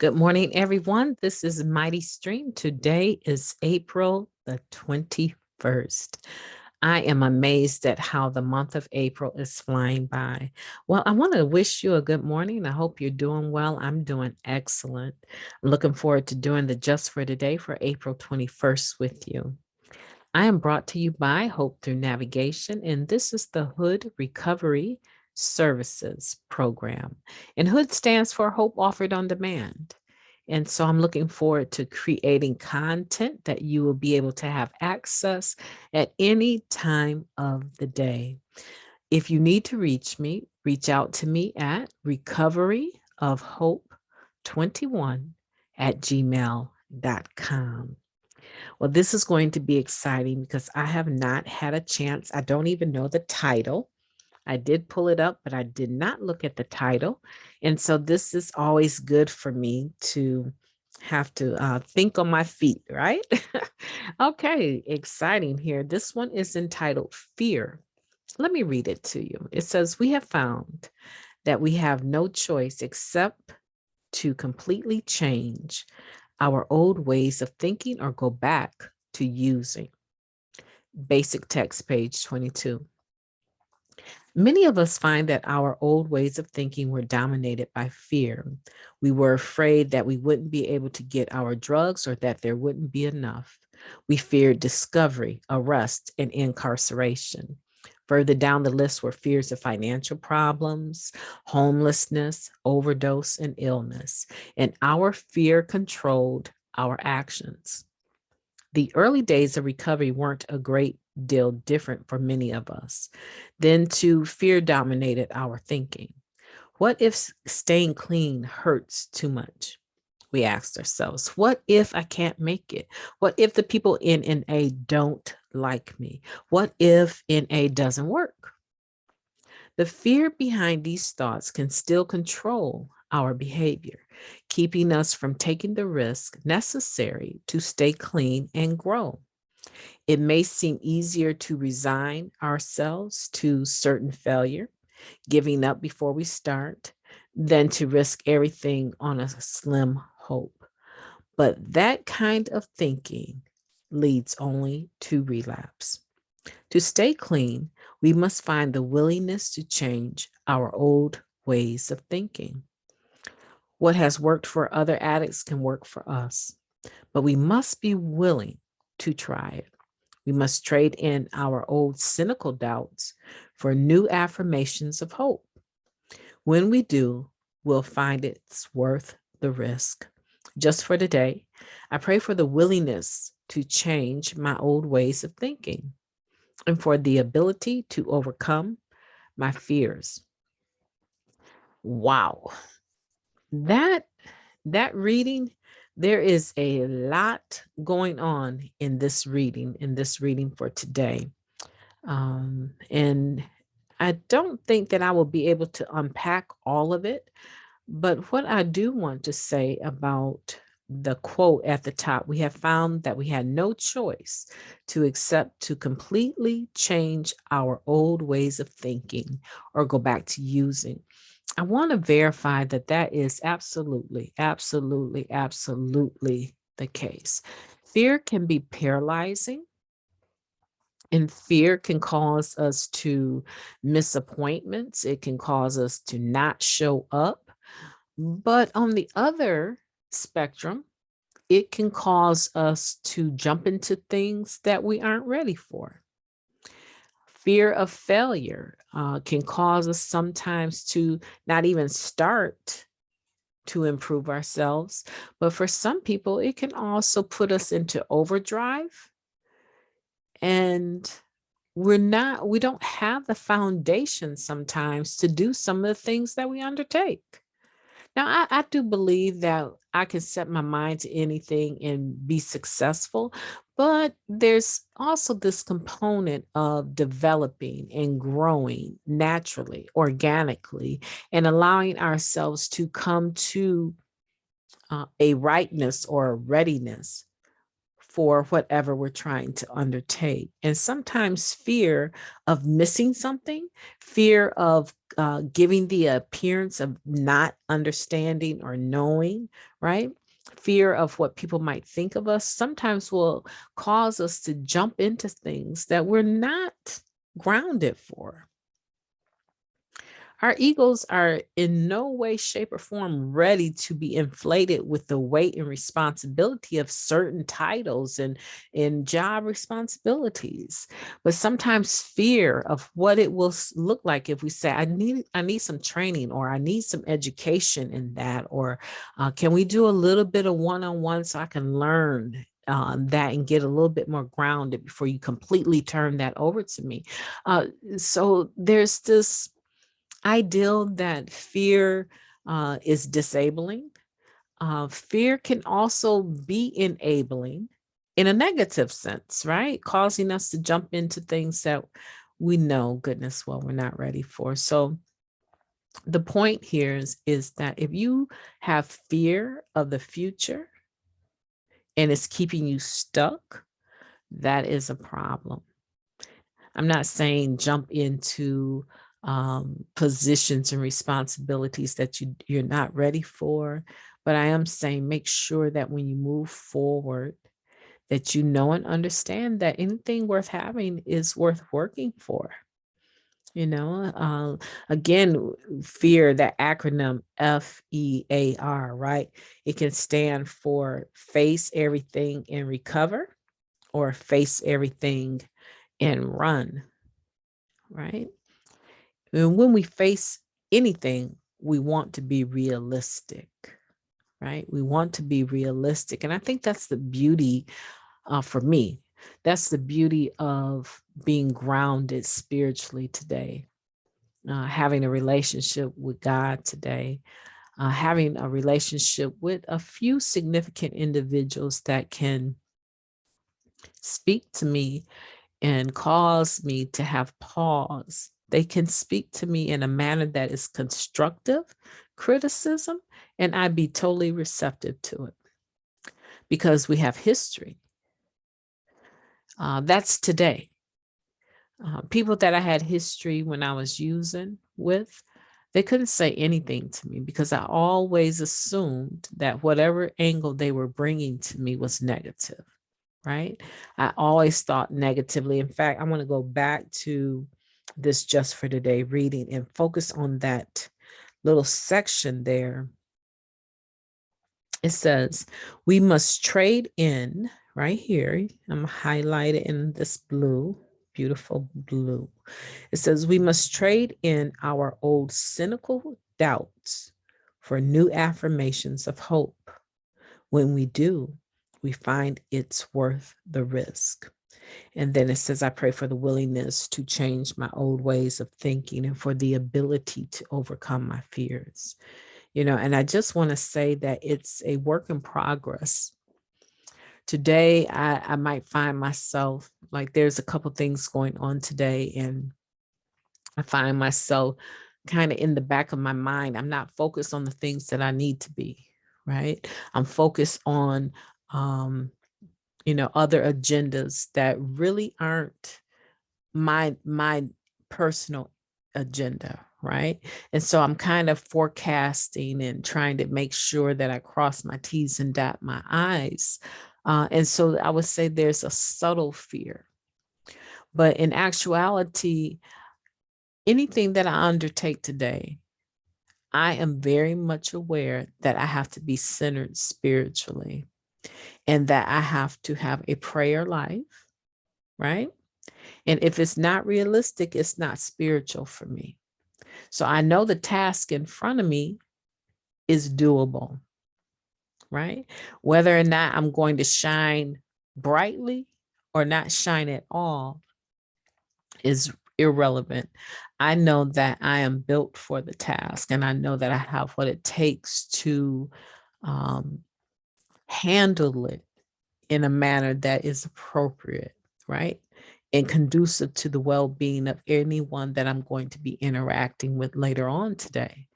Good morning, everyone. This is MightyStream. Today is April the 21st. I am amazed at how the month of April is flying by. Well, I want to wish you a good morning. I hope you're doing well. I'm doing excellent. I'm looking forward to doing the Just for Today for April 21st with you. I am brought to you by Hope Through Navigation, and this is the H.O.O.D Recovery Services Program. And H.O.O.D stands for Hope Offered on Demand. And so I'm looking forward to creating content that you will be able to have access at any time of the day. If you need to reach me, reach out to me at recoveryofhope21@gmail.com. Well, this is going to be exciting because I have not had a chance. I don't even know the title. I did pull it up, but I did not look at the title. And so this is always good for me to have to think on my feet, right? Okay, exciting here. This one is entitled Fear. Let me read it to you. It says, "We have found that we have no choice except to completely change our old ways of thinking or go back to using." Basic text, page 22. Many of us find that our old ways of thinking were dominated by fear. We were afraid that we wouldn't be able to get our drugs or that there wouldn't be enough. We feared discovery, arrest, and incarceration. Further down the list were fears of financial problems, homelessness, overdose, and illness. And our fear controlled our actions. The early days of recovery weren't a great deal different for many of us. Then, too, fear dominated our thinking. What if staying clean hurts too much? We asked ourselves, what if I can't make it? What if the people in NA don't like me? What if NA doesn't work? The fear behind these thoughts can still control our behavior, keeping us from taking the risk necessary to stay clean and grow. It may seem easier to resign ourselves to certain failure, giving up before we start, than to risk everything on a slim hope. But that kind of thinking leads only to relapse. To stay clean, we must find the willingness to change our old ways of thinking. What has worked for other addicts can work for us, but we must be willing to try it. We must trade in our old cynical doubts for new affirmations of hope. When we do, we'll find it's worth the risk. Just for today, I pray for the willingness to change my old ways of thinking and for the ability to overcome my fears. Wow. That reading, there is a lot going on in this reading for today. And I don't think that I will be able to unpack all of it, but what I do want to say about the quote at the top, we have found that we had no choice to accept to completely change our old ways of thinking or go back to using. I want to verify that that is absolutely, absolutely, absolutely the case. Fear can be paralyzing, and fear can cause us to miss appointments. It can cause us to not show up. But on the other spectrum, it can cause us to jump into things that we aren't ready for. Fear of failure can cause us sometimes to not even start to improve ourselves. But for some people, it can also put us into overdrive, and we don't have the foundation sometimes to do some of the things that we undertake. Now, I do believe that I can set my mind to anything and be successful, but there's also this component of developing and growing naturally, organically, and allowing ourselves to come to a rightness or a readiness for whatever we're trying to undertake. And sometimes fear of missing something, fear of giving the appearance of not understanding or knowing, right? Fear of what people might think of us sometimes will cause us to jump into things that we're not grounded for. Our egos are in no way, shape, or form ready to be inflated with the weight and responsibility of certain titles and job responsibilities. But sometimes fear of what it will look like if we say, I need some training, or I need some education in that, or can we do a little bit of one-on-one so I can learn that and get a little bit more grounded before you completely turn that over to me. So there's this ideal that fear is disabling. Fear can also be enabling in a negative sense, right? Causing us to jump into things that we know, goodness, well, we're not ready for. So the point here is that if you have fear of the future and it's keeping you stuck, that is a problem. I'm not saying jump into positions and responsibilities that you're not ready for, but I am saying make sure that when you move forward, that you know and understand that anything worth having is worth working for. You know, again, fear, that acronym FEAR, right? It can stand for face everything and recover, or face everything and run, right? And when we face anything, we want to be realistic, right? We want to be realistic. And I think that's the beauty for me. That's the beauty of being grounded spiritually today, having a relationship with God today, having a relationship with a few significant individuals that can speak to me and cause me to have pause. They can speak to me in a manner that is constructive criticism, and I'd be totally receptive to it because we have history. That's today. People that I had history when I was using with, they couldn't say anything to me because I always assumed that whatever angle they were bringing to me was negative. Right? I always thought negatively. In fact, I want to go back to this Just for Today reading and focus on that little section there. It says, we must trade in, right here, I'm highlighted in this blue, beautiful blue. It says, we must trade in our old cynical doubts for new affirmations of hope. When we do, we find it's worth the risk. And then it says, I pray for the willingness to change my old ways of thinking and for the ability to overcome my fears. You know, and I just want to say that it's a work in progress. Today, I might find myself, like there's a couple things going on today, and I find myself kind of in the back of my mind. I'm not focused on the things that I need to be, right? I'm focused on, other agendas that really aren't my personal agenda, right? And so I'm kind of forecasting and trying to make sure that I cross my T's and dot my I's. And so I would say there's a subtle fear. But in actuality, anything that I undertake today, I am very much aware that I have to be centered spiritually and that I have to have a prayer life, right? And if it's not realistic, it's not spiritual for me. So I know the task in front of me is doable, right? Whether or not I'm going to shine brightly or not shine at all is irrelevant. I know that I am built for the task, and I know that I have what it takes to handle it in a manner that is appropriate, right? And conducive to the well-being of anyone that I'm going to be interacting with later on today.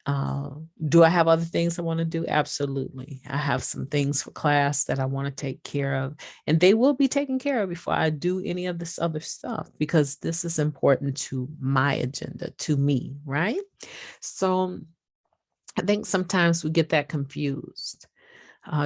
Do I have other things I want to do? Absolutely. I have some things for class that I want to take care of, and they will be taken care of before I do any of this other stuff, because this is important to my agenda, to me, right? So I think sometimes we get that confused.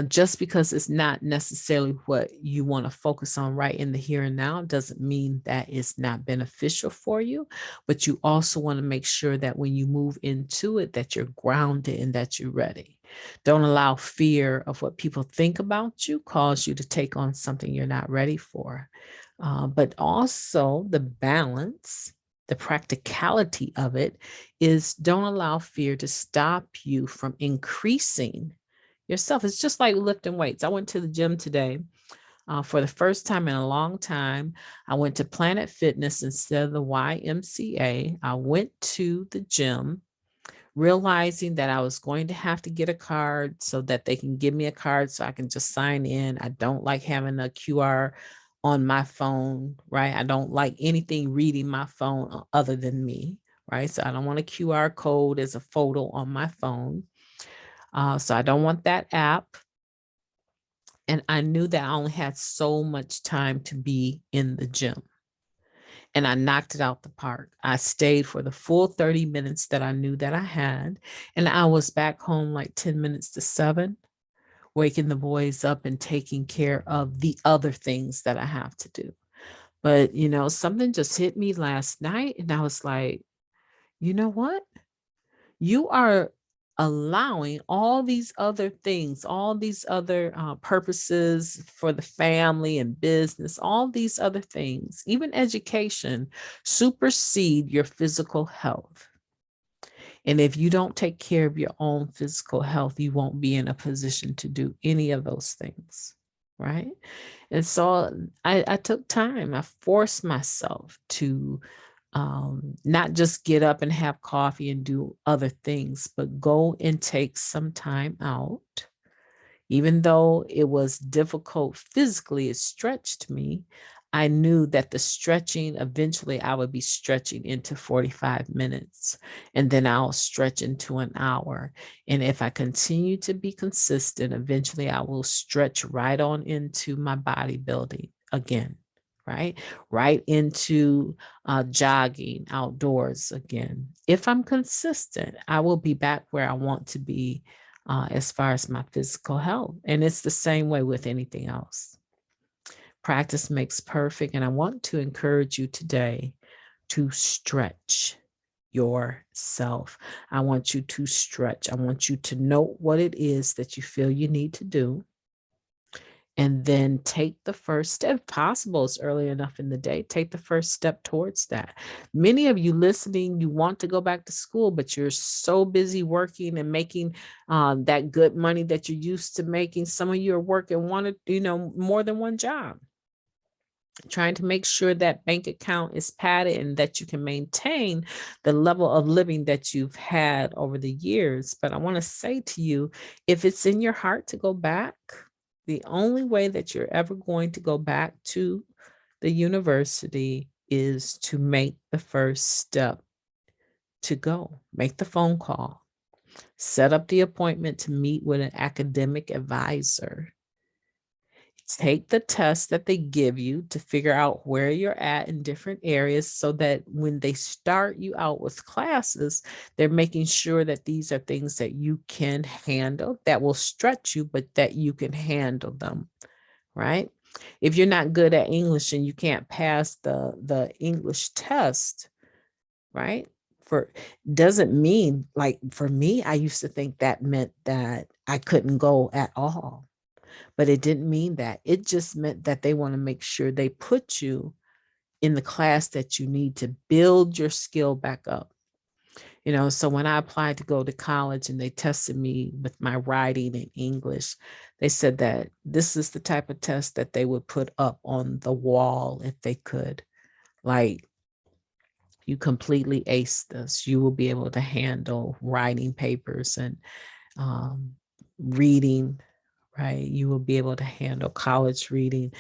Just because it's not necessarily what you want to focus on right in the here and now doesn't mean that it's not beneficial for you, but you also want to make sure that when you move into it, that you're grounded and that you're ready. Don't allow fear of what people think about you cause you to take on something you're not ready for. But also the balance, the practicality of it is, don't allow fear to stop you from increasing yourself. It's just like lifting weights. I went to the gym today for the first time in a long time. I went to Planet Fitness instead of the YMCA. I went to the gym realizing that I was going to have to get a card so that they can give me a card so I can just sign in. I don't like having a QR on my phone, right? I don't like anything reading my phone other than me, right? So I don't want a QR code as a photo on my phone. So I don't want that app. And I knew that I only had so much time to be in the gym. And I knocked it out the park. I stayed for the full 30 minutes that I knew that I had. And I was back home like 10 minutes to 7, waking the boys up and taking care of the other things that I have to do. But, something just hit me last night. And I was like, you know what? You are allowing all these other things, all these other purposes for the family and business, all these other things, even education, supersede your physical health. And if you don't take care of your own physical health, you won't be in a position to do any of those things. Right. And so I took time. I forced myself to not just get up and have coffee and do other things, but go and take some time out. Even though it was difficult physically, it stretched me. I knew that the stretching, eventually I would be stretching into 45 minutes, and then I'll stretch into an hour. And if I continue to be consistent, eventually I will stretch right on into my bodybuilding again, right? Right into jogging outdoors again. If I'm consistent, I will be back where I want to be as far as my physical health. And it's the same way with anything else. Practice makes perfect. And I want to encourage you today to stretch yourself. I want you to stretch. I want you to know what it is that you feel you need to do. And then take the first step. If possible, it's early enough in the day, take the first step towards that. Many of you listening, you want to go back to school, but you're so busy working and making that good money that you're used to making. Some of you are working more than one job, trying to make sure that bank account is padded and that you can maintain the level of living that you've had over the years. But I want to say to you, if it's in your heart to go back, the only way that you're ever going to go back to the university is to make the first step to go. Make the phone call. Set up the appointment to meet with an academic advisor. Take the test that they give you to figure out where you're at in different areas, so that when they start you out with classes, they're making sure that these are things that you can handle, that will stretch you, but that you can handle them, right? If you're not good at English and you can't pass the English test, right? Doesn't mean, like for me, I used to think that meant that I couldn't go at all. But it didn't mean that. It just meant that they want to make sure they put you in the class that you need to build your skill back up. So when I applied to go to college and they tested me with my writing in English, they said that this is the type of test that they would put up on the wall if they could. Like, you completely ace this. You will be able to handle writing papers and reading, right? You will be able to handle college reading.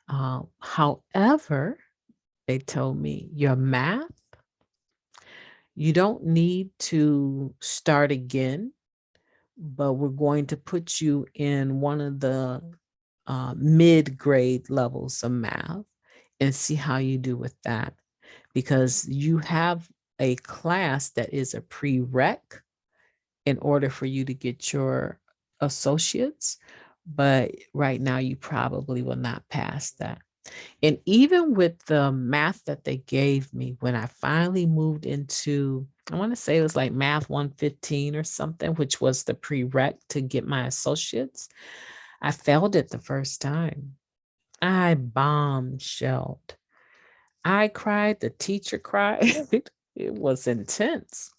However, they told me your math, You don't need to start again, but we're going to put you in one of the mid-grade levels of math and see how you do with that, because you have a class that is a prereq in order for you to get your associates, but right now you probably will not pass that. And even with the math that they gave me, when I finally moved into, I want to say it was like math 115 or something, which was the prereq to get my associates, I failed it the first time. I bombshelled. I cried, the teacher cried. It was intense.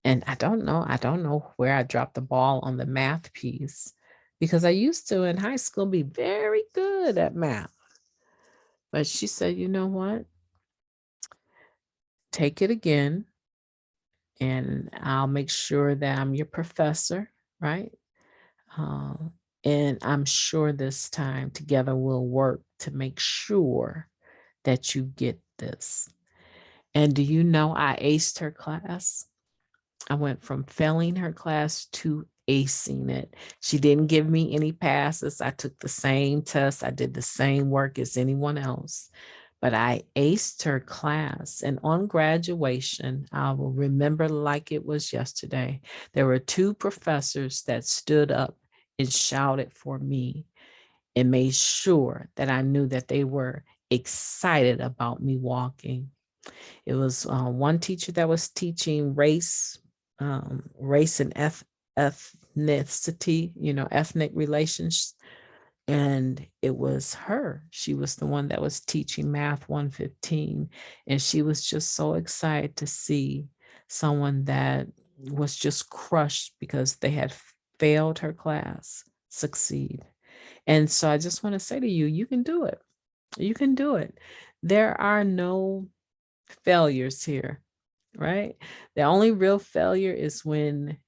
And I don't know where I dropped the ball on the math piece, because I used to in high school be very good at math. But she said, you know what? Take it again, and I'll make sure that I'm your professor, right? Uh, and I'm sure this time together we'll work to make sure that you get this. And do you know I aced her class? I went from failing her class to acing it. She didn't give me any passes. I took the same test. I did the same work as anyone else, but I aced her class. And on graduation, I will remember like it was yesterday. There were two professors that stood up and shouted for me and made sure that I knew that they were excited about me walking. It was one teacher that was teaching race and ethnicity, ethnic relations. And it was her. She was the one that was teaching math 115. And she was just so excited to see someone that was just crushed because they had failed her class succeed. And so I just want to say to you, you can do it. You can do it. There are no failures here, right? The only real failure is when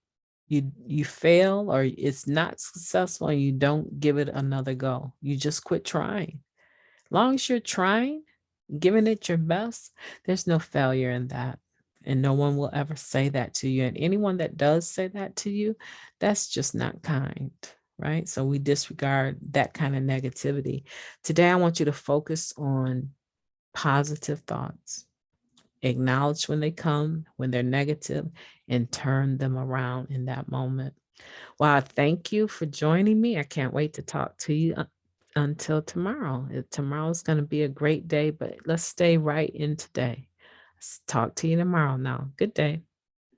you fail or it's not successful and you don't give it another go. You just quit trying. As long as you're trying, giving it your best, there's no failure in that. And no one will ever say that to you. And anyone that does say that to you, that's just not kind, right? So we disregard that kind of negativity. Today, I want you to focus on positive thoughts. Acknowledge when they come, when they're negative, and turn them around in that moment. Well, I thank you for joining me. I can't wait to talk to you until tomorrow. Tomorrow's going to be a great day, but let's stay right in today. Talk to you tomorrow now. Good day.